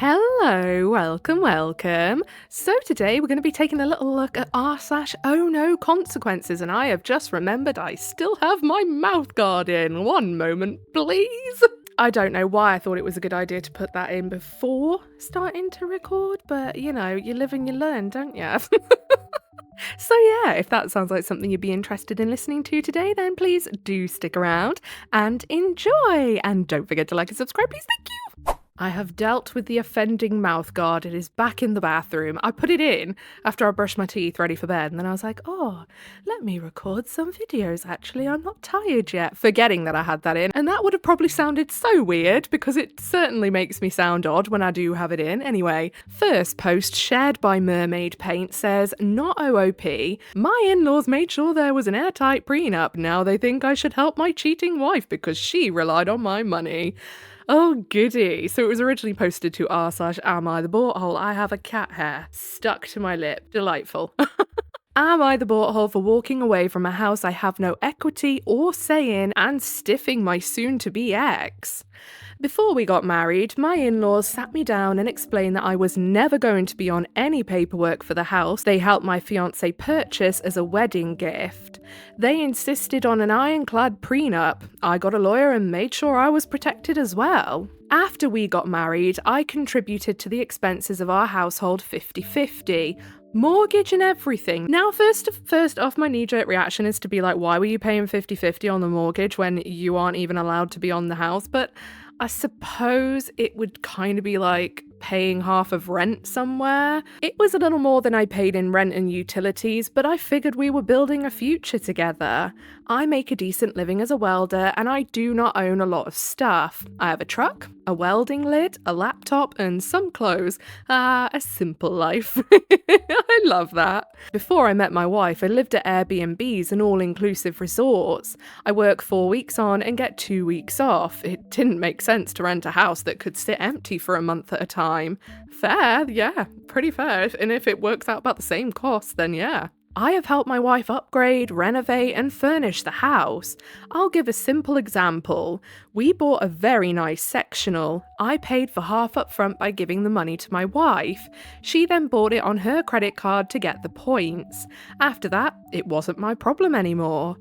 Hello, welcome. So today we're going to be taking a little look at r/OhNoConsequences, and I have just remembered I still have my mouth guard in. One moment, please. I don't know why I thought it was a good idea to put that in before starting to record, but you know, you live and you learn, don't you? So yeah, if that sounds like something you'd be interested in listening to today, then please do stick around and enjoy. And don't forget to like and subscribe, please. Thank you. I have dealt with the offending mouth guard. It is back in the bathroom. I put it in after I brushed my teeth ready for bed, and then I was like, oh, let me record some videos. Actually, I'm not tired yet, forgetting that I had that in. And that would have probably sounded so weird because it certainly makes me sound odd when I do have it in. Anyway, first post shared by Mermaid Paint says, not OOP. My in-laws made sure there was an airtight prenup. Now they think I should help my cheating wife because she relied on my money. Oh goody. So it was originally posted to r/am I the butthole. I have a cat hair stuck to my lip. Delightful. Am I the butthole for walking away from a house I have no equity or say in and stiffing my soon-to-be ex? Before we got married, my in-laws sat me down and explained that I was never going to be on any paperwork for the house they helped my fiancé purchase as a wedding gift. They insisted on an ironclad prenup. I got a lawyer and made sure I was protected as well. After we got married, I contributed to the expenses of our household 50-50. Mortgage and everything. Now, first off, my knee-jerk reaction is to be like, why were you paying 50-50 on the mortgage when you aren't even allowed to be on the house? But I suppose it would kind of be like paying half of rent somewhere. It was a little more than I paid in rent and utilities, but I figured we were building a future together. I make a decent living as a welder, and I do not own a lot of stuff. I have a truck, a welding lid, a laptop, and some clothes. A simple life. I love that. Before I met my wife, I lived at Airbnbs and all-inclusive resorts. I work 4 weeks on and get 2 weeks off. It didn't make sense to rent a house that could sit empty for a month at a time. Fair, yeah, pretty fair. And if it works out about the same cost, then yeah. I have helped my wife upgrade, renovate, and furnish the house. I'll give a simple example. We bought a very nice sectional. I paid for half up front by giving the money to my wife. She then bought it on her credit card to get the points. After that, it wasn't my problem anymore.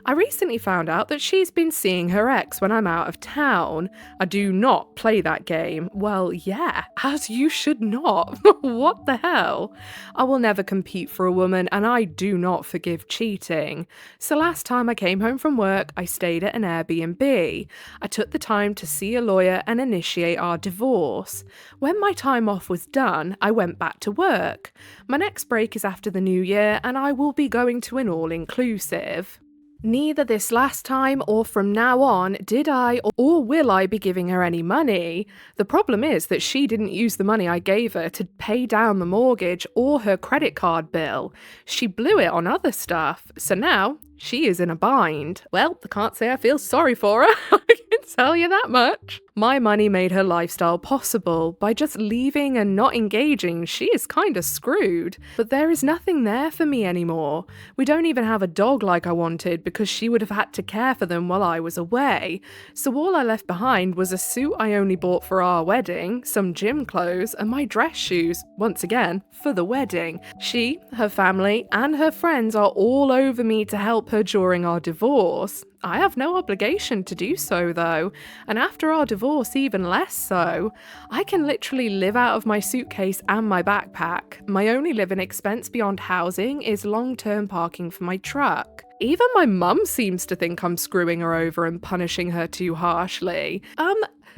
I recently found out that she's been seeing her ex when I'm out of town. I do not play that game. Well, yeah, as you should not. What the hell? I will never compete for a woman, and I do not forgive cheating. So last time I came home from work, I stayed at an Airbnb. I took the time to see a lawyer and initiate our divorce. When my time off was done, I went back to work. My next break is after the new year, and I will be going to an all-inclusive. Neither this last time or from now on did I or will I be giving her any money. The problem is that she didn't use the money I gave her to pay down the mortgage or her credit card bill. She blew it on other stuff, so now she is in a bind. Well, I can't say I feel sorry for her, I can tell you that much. My money made her lifestyle possible. By just leaving and not engaging, she is kinda screwed. But there is nothing there for me anymore. We don't even have a dog like I wanted because she would have had to care for them while I was away. So all I left behind was a suit I only bought for our wedding, some gym clothes, and my dress shoes, once again, for the wedding. She, her family, and her friends are all over me to help her during our divorce. I have no obligation to do so though, and after our divorce even less so. I can literally live out of my suitcase and my backpack. My only living expense beyond housing is long-term parking for my truck. Even my mum seems to think I'm screwing her over and punishing her too harshly.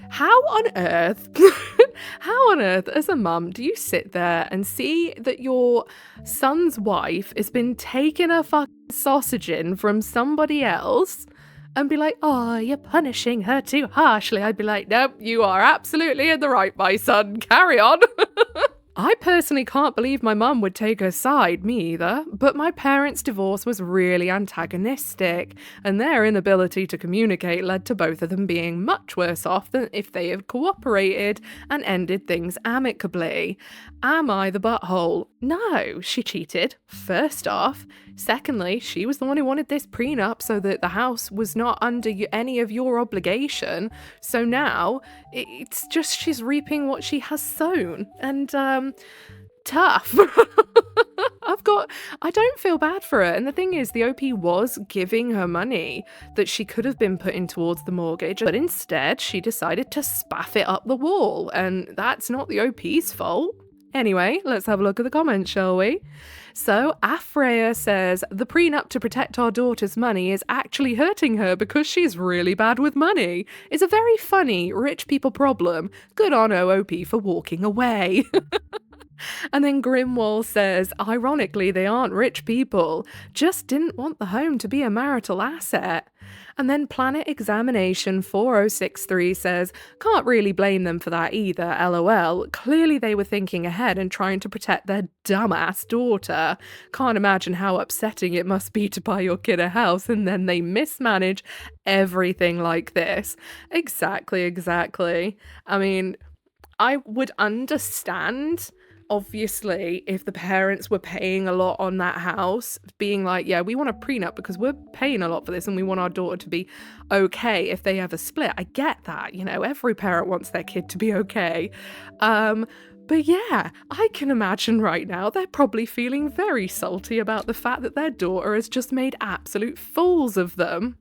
How on earth, as a mum, do you sit there and see that your son's wife has been taking a fucking sausage in from somebody else and be like, oh, you're punishing her too harshly? I'd be like, nope, you are absolutely in the right, my son. Carry on. I personally can't believe my mum would take her side, me either, but my parents' divorce was really antagonistic, and their inability to communicate led to both of them being much worse off than if they had cooperated and ended things amicably. Am I the butthole? No, she cheated, first off. Secondly, she was the one who wanted this prenup so that the house was not under any of your obligation. So now it's just she's reaping what she has sown. And, tough. I don't feel bad for her. And the thing is, the OP was giving her money that she could have been putting towards the mortgage, but instead she decided to spaff it up the wall. And that's not the OP's fault. Anyway, let's have a look at the comments, shall we? So, Afreya says, the prenup to protect our daughter's money is actually hurting her because she's really bad with money. It's a very funny rich people problem. Good on OOP for walking away. And then Grimwall says, ironically, they aren't rich people, just didn't want the home to be a marital asset. And then Planet Examination 4063 says, can't really blame them for that either, lol. Clearly they were thinking ahead and trying to protect their dumbass daughter. Can't imagine how upsetting it must be to buy your kid a house and then they mismanage everything like this. Exactly. I mean, I would understand, obviously, if the parents were paying a lot on that house, being like, yeah, we want a prenup because we're paying a lot for this and we want our daughter to be okay if they ever split. I get that, every parent wants their kid to be okay. But yeah, I can imagine right now they're probably feeling very salty about the fact that their daughter has just made absolute fools of them.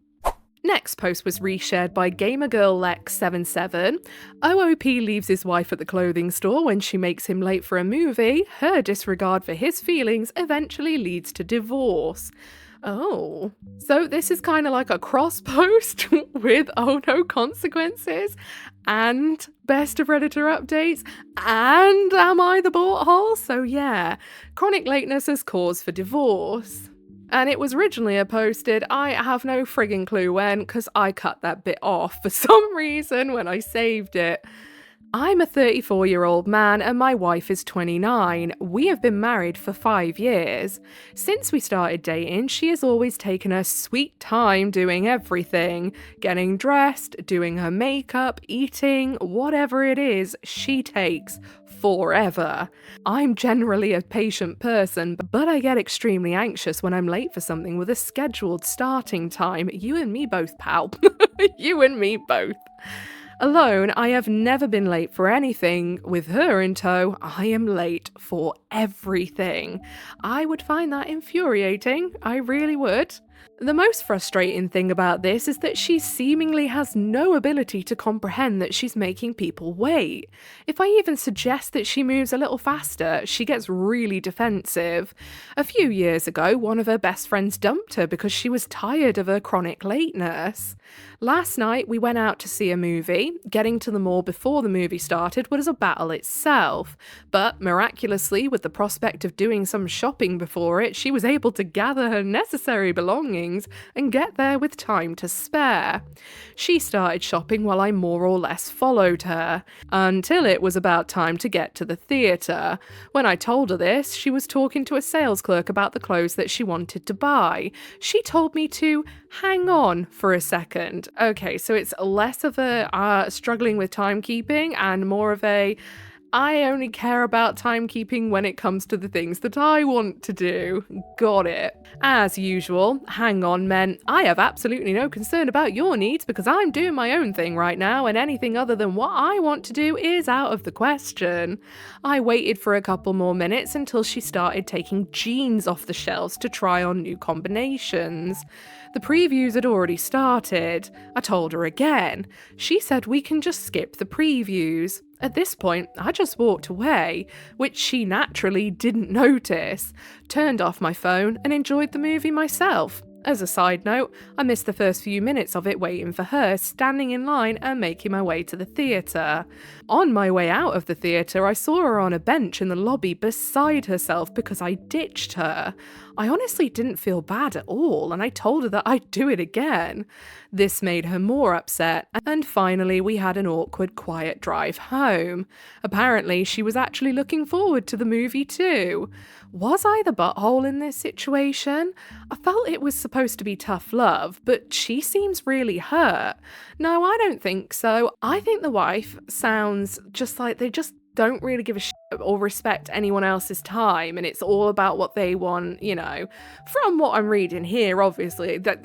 Next post was reshared by GamerGirlLex77. OOP leaves his wife at the clothing store when she makes him late for a movie. Her disregard for his feelings eventually leads to divorce. Oh, so this is kind of like a cross post with OhNoConsequences and Best of Redditor updates and Am I the Butthole? So yeah, chronic lateness as cause for divorce. And it was originally posted, I have no frigging clue when, because I cut that bit off for some reason when I saved it. I'm a 34-year-old man and my wife is 29. We have been married for 5 years. Since we started dating, she has always taken her sweet time doing everything. Getting dressed, doing her makeup, eating, whatever it is, she takes forever. I'm generally a patient person, but I get extremely anxious when I'm late for something with a scheduled starting time. You and me both, pal. You and me both. Alone, I have never been late for anything. With her in tow, I am late for everything. I would find that infuriating. I really would. The most frustrating thing about this is that she seemingly has no ability to comprehend that she's making people wait. If I even suggest that she moves a little faster, she gets really defensive. A few years ago, one of her best friends dumped her because she was tired of her chronic lateness. Last night, we went out to see a movie. Getting to the mall before the movie started was a battle itself. But miraculously, with the prospect of doing some shopping before it, she was able to gather her necessary belongings and get there with time to spare. She started shopping while I more or less followed her, until it was about time to get to the theatre. When I told her this, she was talking to a sales clerk about the clothes that she wanted to buy. She told me to hang on for a second. Okay, so it's less of a struggling with timekeeping and more of a I only care about timekeeping when it comes to the things that I want to do. Got it. As usual, hang on meant I have absolutely no concern about your needs because I'm doing my own thing right now and anything other than what I want to do is out of the question. I waited for a couple more minutes until she started taking jeans off the shelves to try on new combinations. The previews had already started. I told her again. She said we can just skip the previews. At this point, I just walked away, which she naturally didn't notice, turned off my phone and enjoyed the movie myself. As a side note, I missed the first few minutes of it waiting for her, standing in line and making my way to the theatre. On my way out of the theatre, I saw her on a bench in the lobby beside herself because I ditched her. I honestly didn't feel bad at all, and I told her that I'd do it again. This made her more upset, and finally we had an awkward, quiet drive home. Apparently, she was actually looking forward to the movie too. Was I the butthole in this situation? I felt it was supposed to be tough love, but she seems really hurt. No, I don't think so. I think the wife sounds just like they just don't really give a shit or respect anyone else's time, and it's all about what they want, From what I'm reading here, obviously, that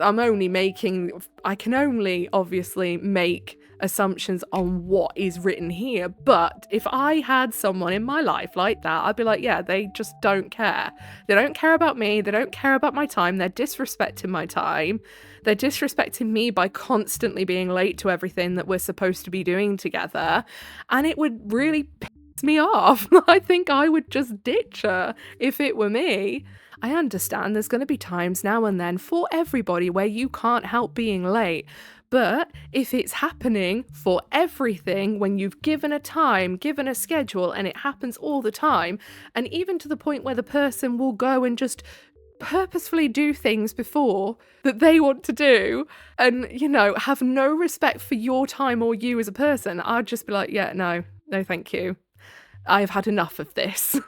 I can only obviously make assumptions on what is written here, but if I had someone in my life like that, I'd be like, yeah, they just don't care. They don't care about me, they don't care about my time, they're disrespecting my time, they're disrespecting me by constantly being late to everything that we're supposed to be doing together, and it would really piss me off. I think I would just ditch her if it were me. I understand there's going to be times now and then for everybody where you can't help being late, but if it's happening for everything, when you've given a time, given a schedule, and it happens all the time, and even to the point where the person will go and just purposefully do things before that they want to do and, have no respect for your time or you as a person, I'd just be like, yeah, no, thank you. I've had enough of this.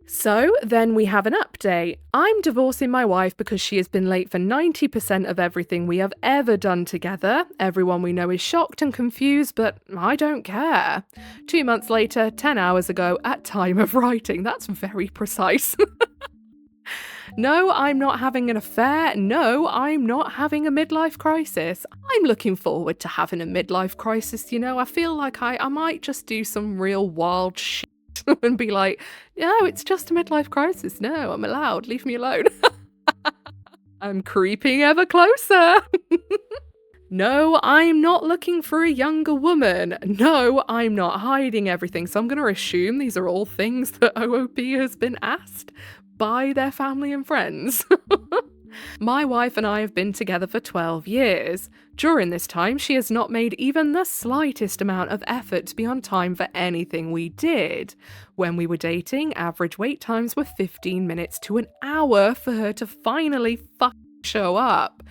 So then we have an update. I'm divorcing my wife because she has been late for 90% of everything we have ever done together. Everyone we know is shocked and confused, but I don't care. 2 months later, 10 hours ago, at time of writing. That's very precise. No, I'm not having an affair. No, I'm not having a midlife crisis. I'm looking forward to having a midlife crisis, I feel like I might just do some real wild shit and be like, no, it's just a midlife crisis. No, I'm allowed. Leave me alone. I'm creeping ever closer. No, I'm not looking for a younger woman. No, I'm not hiding everything. So I'm going to assume these are all things that OOP has been asked by their family and friends. My wife and I have been together for 12 years. During this time, she has not made even the slightest amount of effort to be on time for anything we did. When we were dating, average wait times were 15 minutes to an hour for her to finally show up.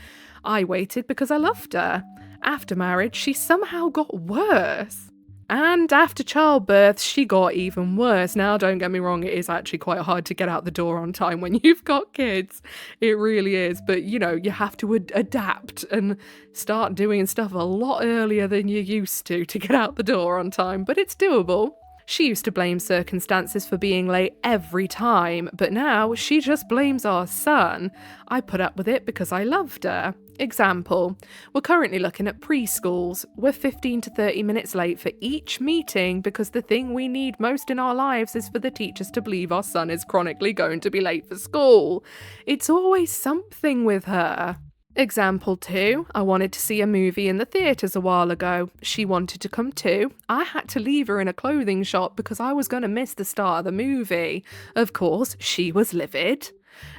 I waited because I loved her. After marriage, she somehow got worse. And after childbirth, she got even worse. Now, don't get me wrong, it is actually quite hard to get out the door on time when you've got kids. It really is. But, you have to adapt and start doing stuff a lot earlier than you used to get out the door on time. But it's doable. She used to blame circumstances for being late every time, but now she just blames our son. I put up with it because I loved her. Example, we're currently looking at preschools. We're 15 to 30 minutes late for each meeting because the thing we need most in our lives is for the teachers to believe our son is chronically going to be late for school. It's always something with her. Example 2, I wanted to see a movie in the theatres a while ago. She wanted to come too. I had to leave her in a clothing shop because I was going to miss the start of the movie. Of course, she was livid.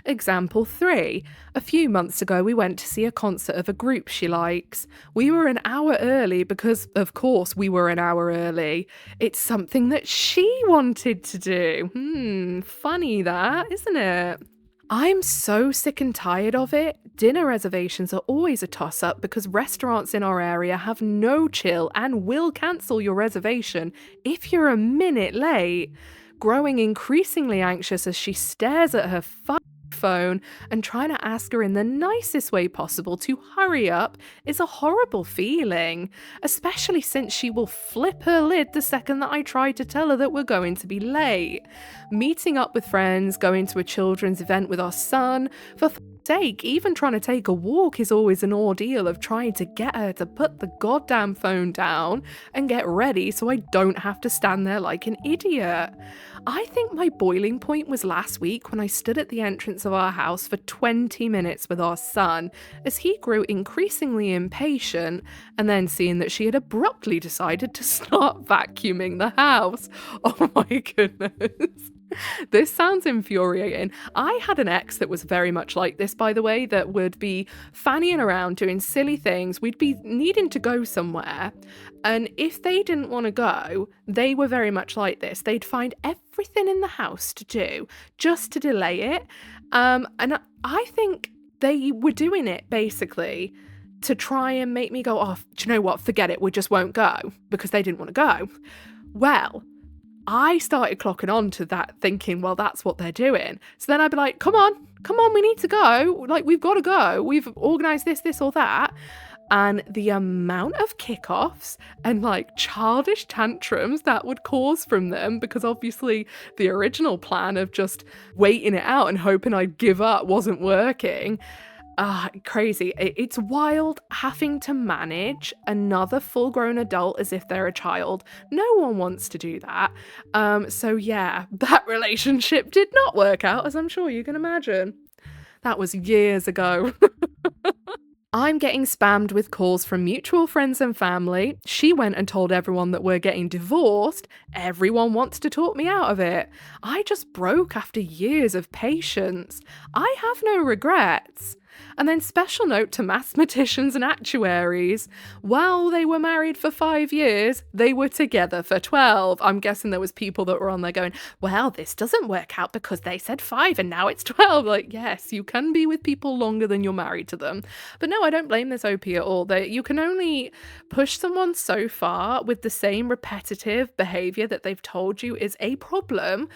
Example 3, a few months ago we went to see a concert of a group she likes. We were an hour early because, of course, we were an hour early. It's something that she wanted to do. Funny that, isn't it? I'm so sick and tired of it. Dinner reservations are always a toss-up because restaurants in our area have no chill and will cancel your reservation if you're a minute late. Growing increasingly anxious as she stares at her phone and trying to ask her in the nicest way possible to hurry up is a horrible feeling, especially since she will flip her lid the second that I try to tell her that we're going to be late. Meeting up with friends, going to a children's event with our son, for sake, even trying to take a walk is always an ordeal of trying to get her to put the goddamn phone down and get ready so I don't have to stand there like an idiot. I think my boiling point was last week when I stood at the entrance of our house for 20 minutes with our son as he grew increasingly impatient, and then seeing that she had abruptly decided to start vacuuming the house. Oh my goodness. This sounds infuriating. I had an ex that was very much like this, by the way, that would be fannying around doing silly things. We'd be needing to go somewhere. And if they didn't want to go, they were very much like this. They'd find everything in the house to do just to delay it. And I think they were doing it basically to try and make me go, oh, do you know what? Forget it. We just won't go, because they didn't want to go. Well, I started clocking on to that, thinking, well, that's what they're doing. So then I'd be like, come on, we need to go. Like, we've got to go. We've organised this, or that. And the amount of kickoffs and like childish tantrums that would cause from them, because obviously the original plan of just waiting it out and hoping I'd give up wasn't working. Crazy. It's wild having to manage another full-grown adult as if they're a child. No one wants to do that. So yeah, that relationship did not work out, as I'm sure you can imagine. That was years ago. I'm getting spammed with calls from mutual friends and family. She went and told everyone that we're getting divorced. Everyone wants to talk me out of it. I just broke after years of patience. I have no regrets. And then special note to mathematicians and actuaries. While they were married for 5 years, they were together for 12. I'm guessing there was people that were on there going, well, this doesn't work out because they said 5 and now it's 12. Like, yes, you can be with people longer than you're married to them. But no, I don't blame this OP at all. You can only push someone so far with the same repetitive behavior that they've told you is a problem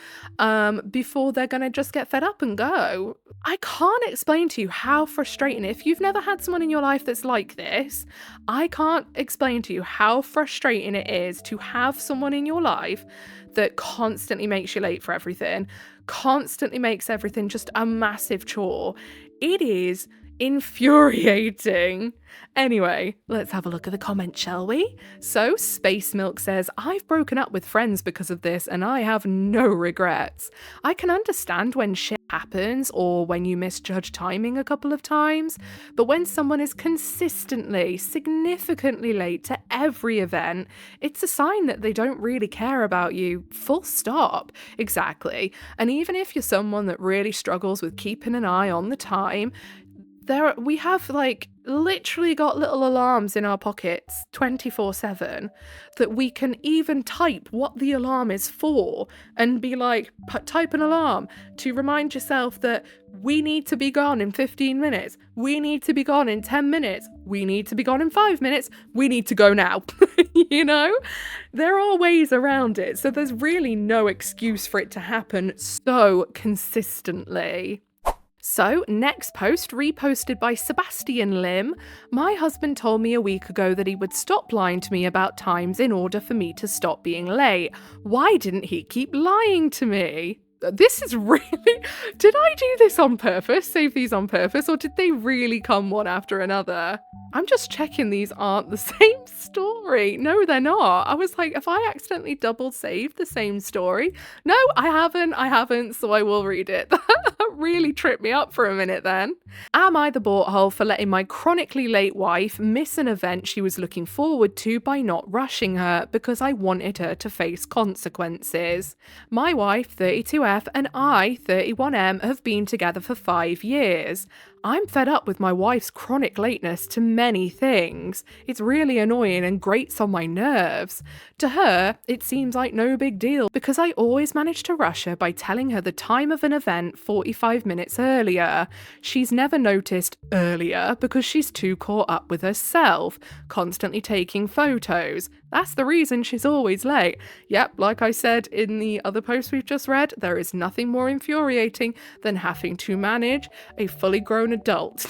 before they're going to just get fed up and go. I can't explain to you how frustrating, if you've never had someone in your life that's like this, I can't explain to you how frustrating it is to have someone in your life that constantly makes you late for everything, constantly makes everything just a massive chore. It is infuriating. Anyway, let's have a look at the comments, shall we? So, Space Milk says, I've broken up with friends because of this and I have no regrets. I can understand when shit happens or when you misjudge timing a couple of times, but when someone is consistently, significantly late to every event, it's a sign that they don't really care about you, full stop. Exactly. And even if you're someone that really struggles with keeping an eye on the time, we have like literally got little alarms in our pockets 24/7 that we can even type what the alarm is for and be like, type an alarm to remind yourself that we need to be gone in 15 minutes. We need to be gone in 10 minutes. We need to be gone in 5 minutes. We need to go now. You know, there are ways around it. So there's really no excuse for it to happen so consistently. So, next post, reposted by Sebastian Lim. My husband told me a week ago that he would stop lying to me about times in order for me to stop being late. Why didn't he keep lying to me? This is really... Did I do this on purpose, save these on purpose, or did they really come one after another? I'm just checking these aren't the same story. No, they're not. I was like, have I accidentally double saved the same story? No, I haven't, so I will read it. That really tripped me up for a minute then. Am I the butthole for letting my chronically late wife miss an event she was looking forward to by not rushing her because I wanted her to face consequences? My wife, 32F, and I, 31M, have been together for 5 years. I'm fed up with my wife's chronic lateness to many things. It's really annoying and grates on my nerves. To her, it seems like no big deal because I always manage to rush her by telling her the time of an event 45 minutes earlier. She's never noticed earlier because she's too caught up with herself, constantly taking photos. That's the reason she's always late. Yep, like I said in the other post we've just read, there is nothing more infuriating than having to manage a fully grown adult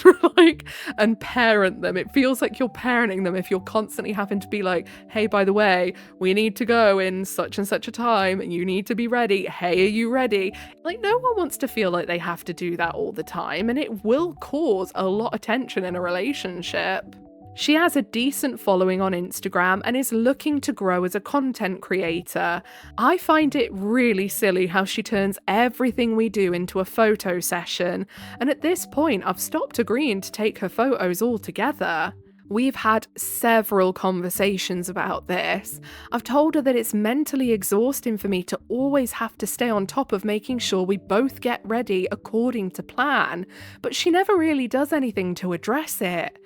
and parent them. It feels like you're parenting them if you're constantly having to be like, hey, by the way, we need to go in such and such a time and you need to be ready. Hey, are you ready? Like, no one wants to feel like they have to do that all the time, and it will cause a lot of tension in a relationship. She has a decent following on Instagram and is looking to grow as a content creator. I find it really silly how she turns everything we do into a photo session, and at this point I've stopped agreeing to take her photos altogether. We've had several conversations about this. I've told her that it's mentally exhausting for me to always have to stay on top of making sure we both get ready according to plan, but she never really does anything to address it.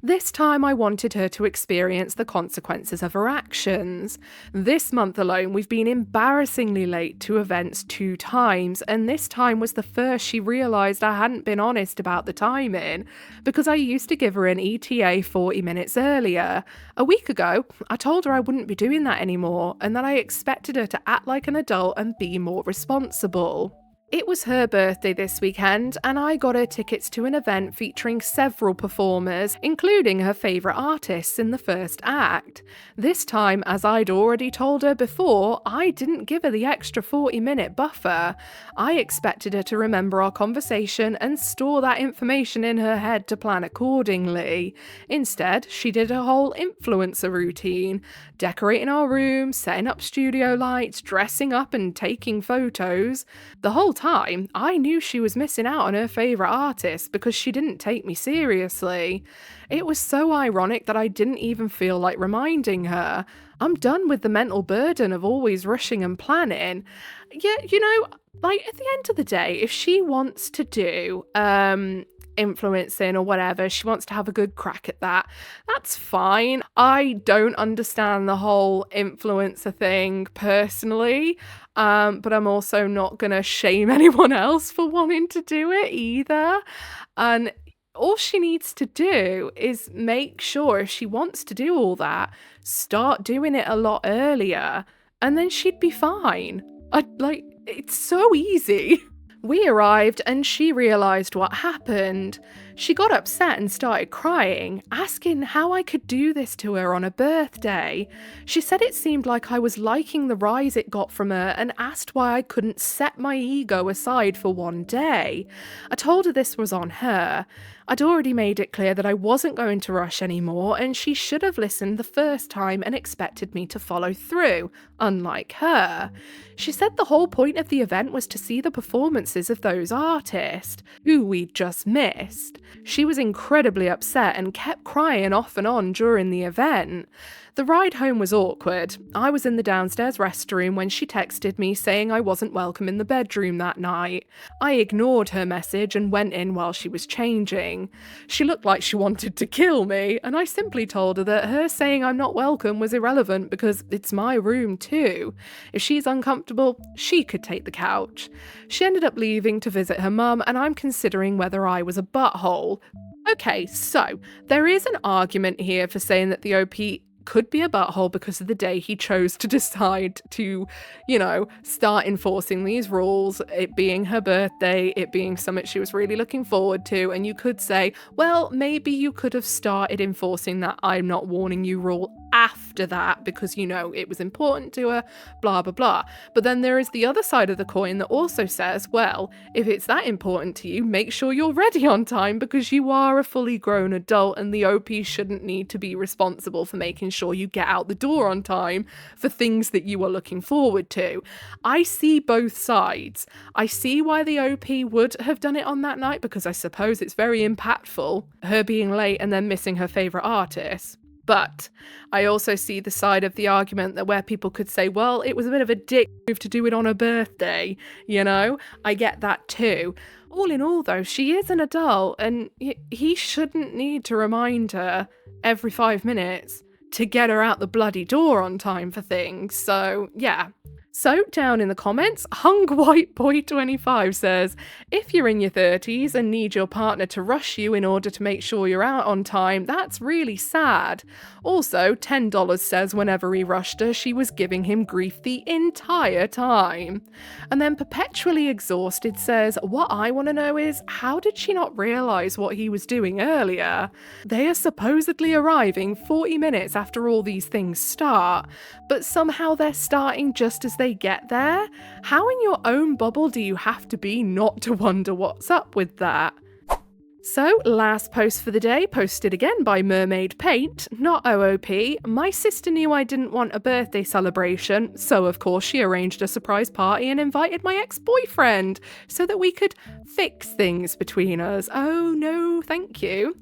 This time I wanted her to experience the consequences of her actions. This month alone, we've been embarrassingly late to events 2 times, and this time was the first she realised I hadn't been honest about the timing, because I used to give her an ETA 40 minutes earlier. A week ago, I told her I wouldn't be doing that anymore, and that I expected her to act like an adult and be more responsible. It was her birthday this weekend, and I got her tickets to an event featuring several performers, including her favourite artists in the first act. This time, as I'd already told her before, I didn't give her the extra 40-minute buffer. I expected her to remember our conversation and store that information in her head to plan accordingly. Instead, she did a whole influencer routine, decorating our room, setting up studio lights, dressing up and taking photos. The whole time, I knew she was missing out on her favourite artist because she didn't take me seriously. It was so ironic that I didn't even feel like reminding her. I'm done with the mental burden of always rushing and planning. Yeah, at the end of the day, if she wants to do influencing or whatever, she wants to have a good crack at that, that's fine. I don't understand the whole influencer thing personally, but I'm also not gonna shame anyone else for wanting to do it either. And all she needs to do is make sure, if she wants to do all that, start doing it a lot earlier, and then she'd be fine. It's so easy. We arrived and she realised what happened. She got upset and started crying, asking how I could do this to her on her birthday. She said it seemed like I was liking the rise it got from her and asked why I couldn't set my ego aside for one day. I told her this was on her. I'd already made it clear that I wasn't going to rush anymore, and she should have listened the first time and expected me to follow through, unlike her. She said the whole point of the event was to see the performances of those artists, who we'd just missed. She was incredibly upset and kept crying off and on during the event. The ride home was awkward. I was in the downstairs restroom when she texted me saying I wasn't welcome in the bedroom that night. I ignored her message and went in while she was changing. She looked like she wanted to kill me, and I simply told her that her saying I'm not welcome was irrelevant because it's my room too. If she's uncomfortable, she could take the couch. She ended up leaving to visit her mum, and I'm considering whether I was a butthole. Okay, so there is an argument here for saying that the OP could be a butthole because of the day he chose to decide to, start enforcing these rules, it being her birthday, it being something she was really looking forward to, and you could say, well, maybe you could have started enforcing that I'm not warning you rule after that because, it was important to her, blah, blah, blah. But then there is the other side of the coin that also says, well, if it's that important to you, make sure you're ready on time because you are a fully grown adult and the OP shouldn't need to be responsible for making sure you get out the door on time for things that you are looking forward to. I see both sides. I see why the OP would have done it on that night because I suppose it's very impactful, her being late and then missing her favourite artist. But I also see the side of the argument that where people could say, well, it was a bit of a dick move to do it on her birthday, I get that too. All in all, though, she is an adult and he shouldn't need to remind her every 5 minutes to get her out the bloody door on time for things. So, yeah. So, down in the comments, Hung White Boy 25 says, if you're in your 30s and need your partner to rush you in order to make sure you're out on time, that's really sad. Also, $10 says whenever he rushed her, she was giving him grief the entire time. And then Perpetually Exhausted says, what I want to know is, how did she not realise what he was doing earlier? They are supposedly arriving 40 minutes after all these things start, but somehow they're starting just as they get there? How in your own bubble do you have to be not to wonder what's up with that? So, last post for the day, posted again by Mermaid Paint, not OOP. My sister knew I didn't want a birthday celebration, so of course she arranged a surprise party and invited my ex-boyfriend so that we could fix things between us. Oh no, thank you.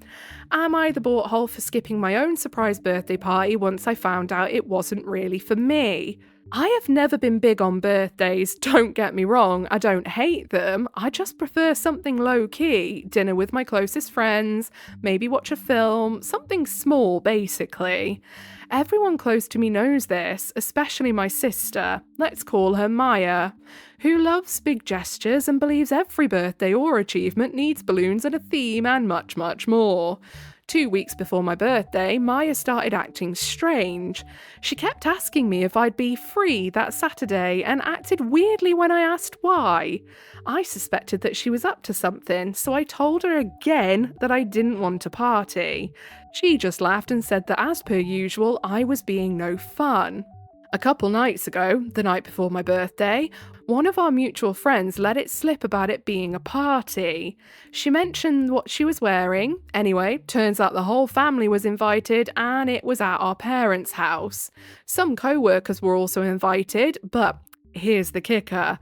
Am I the butthole for skipping my own surprise birthday party once I found out it wasn't really for me? I have never been big on birthdays, don't get me wrong, I don't hate them, I just prefer something low-key, dinner with my closest friends, maybe watch a film, something small basically. Everyone close to me knows this, especially my sister, let's call her Maya, who loves big gestures and believes every birthday or achievement needs balloons and a theme and much, much more. 2 weeks before my birthday, Maya started acting strange. She kept asking me if I'd be free that Saturday and acted weirdly when I asked why. I suspected that she was up to something, so I told her again that I didn't want to party. She just laughed and said that as per usual, I was being no fun. A couple nights ago, the night before my birthday, one of our mutual friends let it slip about it being a party. She mentioned what she was wearing. Anyway, turns out the whole family was invited and it was at our parents' house. Some co-workers were also invited, but here's the kicker.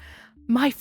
My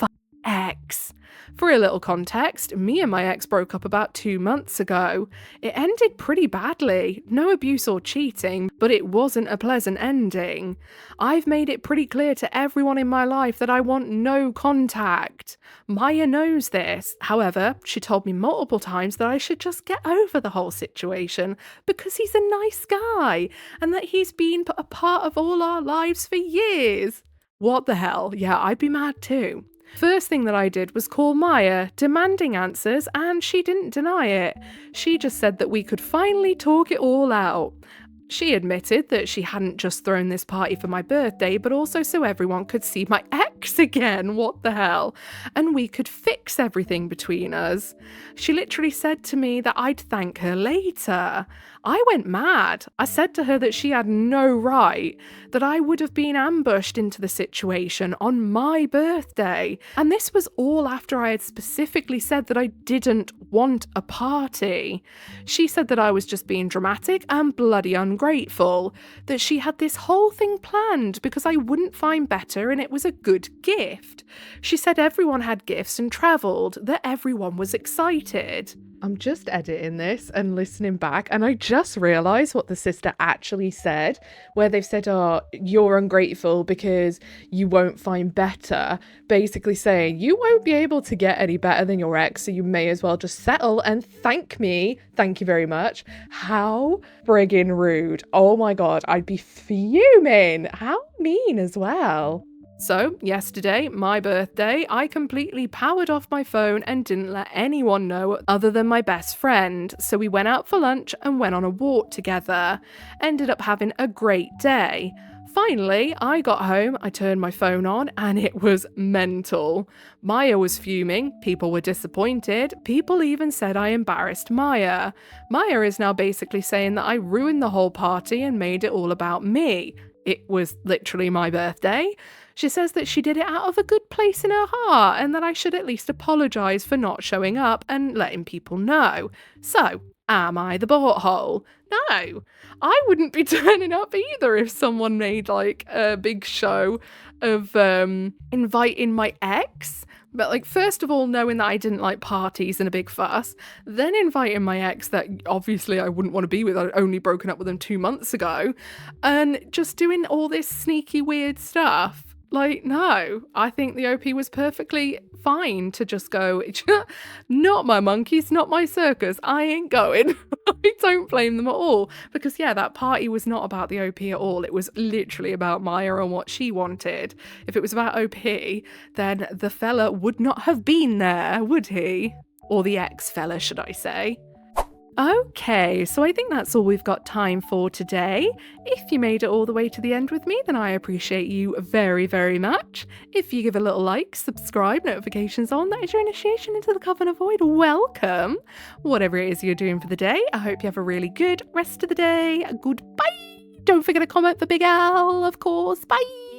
ex. For a little context, me and my ex broke up about 2 months ago. It ended pretty badly, no abuse or cheating, but it wasn't a pleasant ending. I've made it pretty clear to everyone in my life that I want no contact. Maya knows this. However, she told me multiple times that I should just get over the whole situation because he's a nice guy and that he's been a part of all our lives for years. What the hell? Yeah, I'd be mad too. First thing that I did was call Maya, demanding answers, and she didn't deny it. She just said that we could finally talk it all out. She admitted that she hadn't just thrown this party for my birthday, but also so everyone could see my ex again, what the hell, and we could fix everything between us. She literally said to me that I'd thank her later. I went mad. I said to her that she had no right, that I would have been ambushed into the situation on my birthday, and this was all after I had specifically said that I didn't want a party. She said that I was just being dramatic and bloody ungrateful, that she had this whole thing planned because I wouldn't find better and it was a good gift. She said everyone had gifts and travelled, that everyone was excited. I'm just editing this and listening back, and I just realised what the sister actually said, where they've said, oh, you're ungrateful because you won't find better, basically saying you won't be able to get any better than your ex, so you may as well just settle and thank me. Thank you very much. How friggin' rude. Oh my god, I'd be fuming. How mean as well. So, yesterday, my birthday, I completely powered off my phone and didn't let anyone know other than my best friend, so we went out for lunch and went on a walk together. Ended up having a great day. Finally, I got home, I turned my phone on, and it was mental. Maya was fuming, people were disappointed, people even said I embarrassed Maya. Maya is now basically saying that I ruined the whole party and made it all about me. It was literally my birthday. She says that she did it out of a good place in her heart and that I should at least apologise for not showing up and letting people know. So, am I the butthole? No, I wouldn't be turning up either if someone made like a big show of inviting my ex. But like, first of all, knowing that I didn't like parties and a big fuss, then inviting my ex that obviously I wouldn't want to be with, I'd only broken up with him 2 months ago, and just doing all this sneaky weird stuff. Like, no, I think the OP was perfectly fine to just go, not my monkeys, not my circus, I ain't going. I don't blame them at all. Because yeah, that party was not about the OP at all. It was literally about Maya and what she wanted. If it was about OP, then the fella would not have been there, would he? Or the ex-fella, should I say. Okay, so I think that's all we've got time for today. If you made it all the way to the end with me, then I appreciate you very, very much. If you give a little like, subscribe, notifications on, that is your initiation into the Coven of Void. Welcome! Whatever it is you're doing for the day, I hope you have a really good rest of the day. Goodbye! Don't forget to comment for Big L, of course. Bye!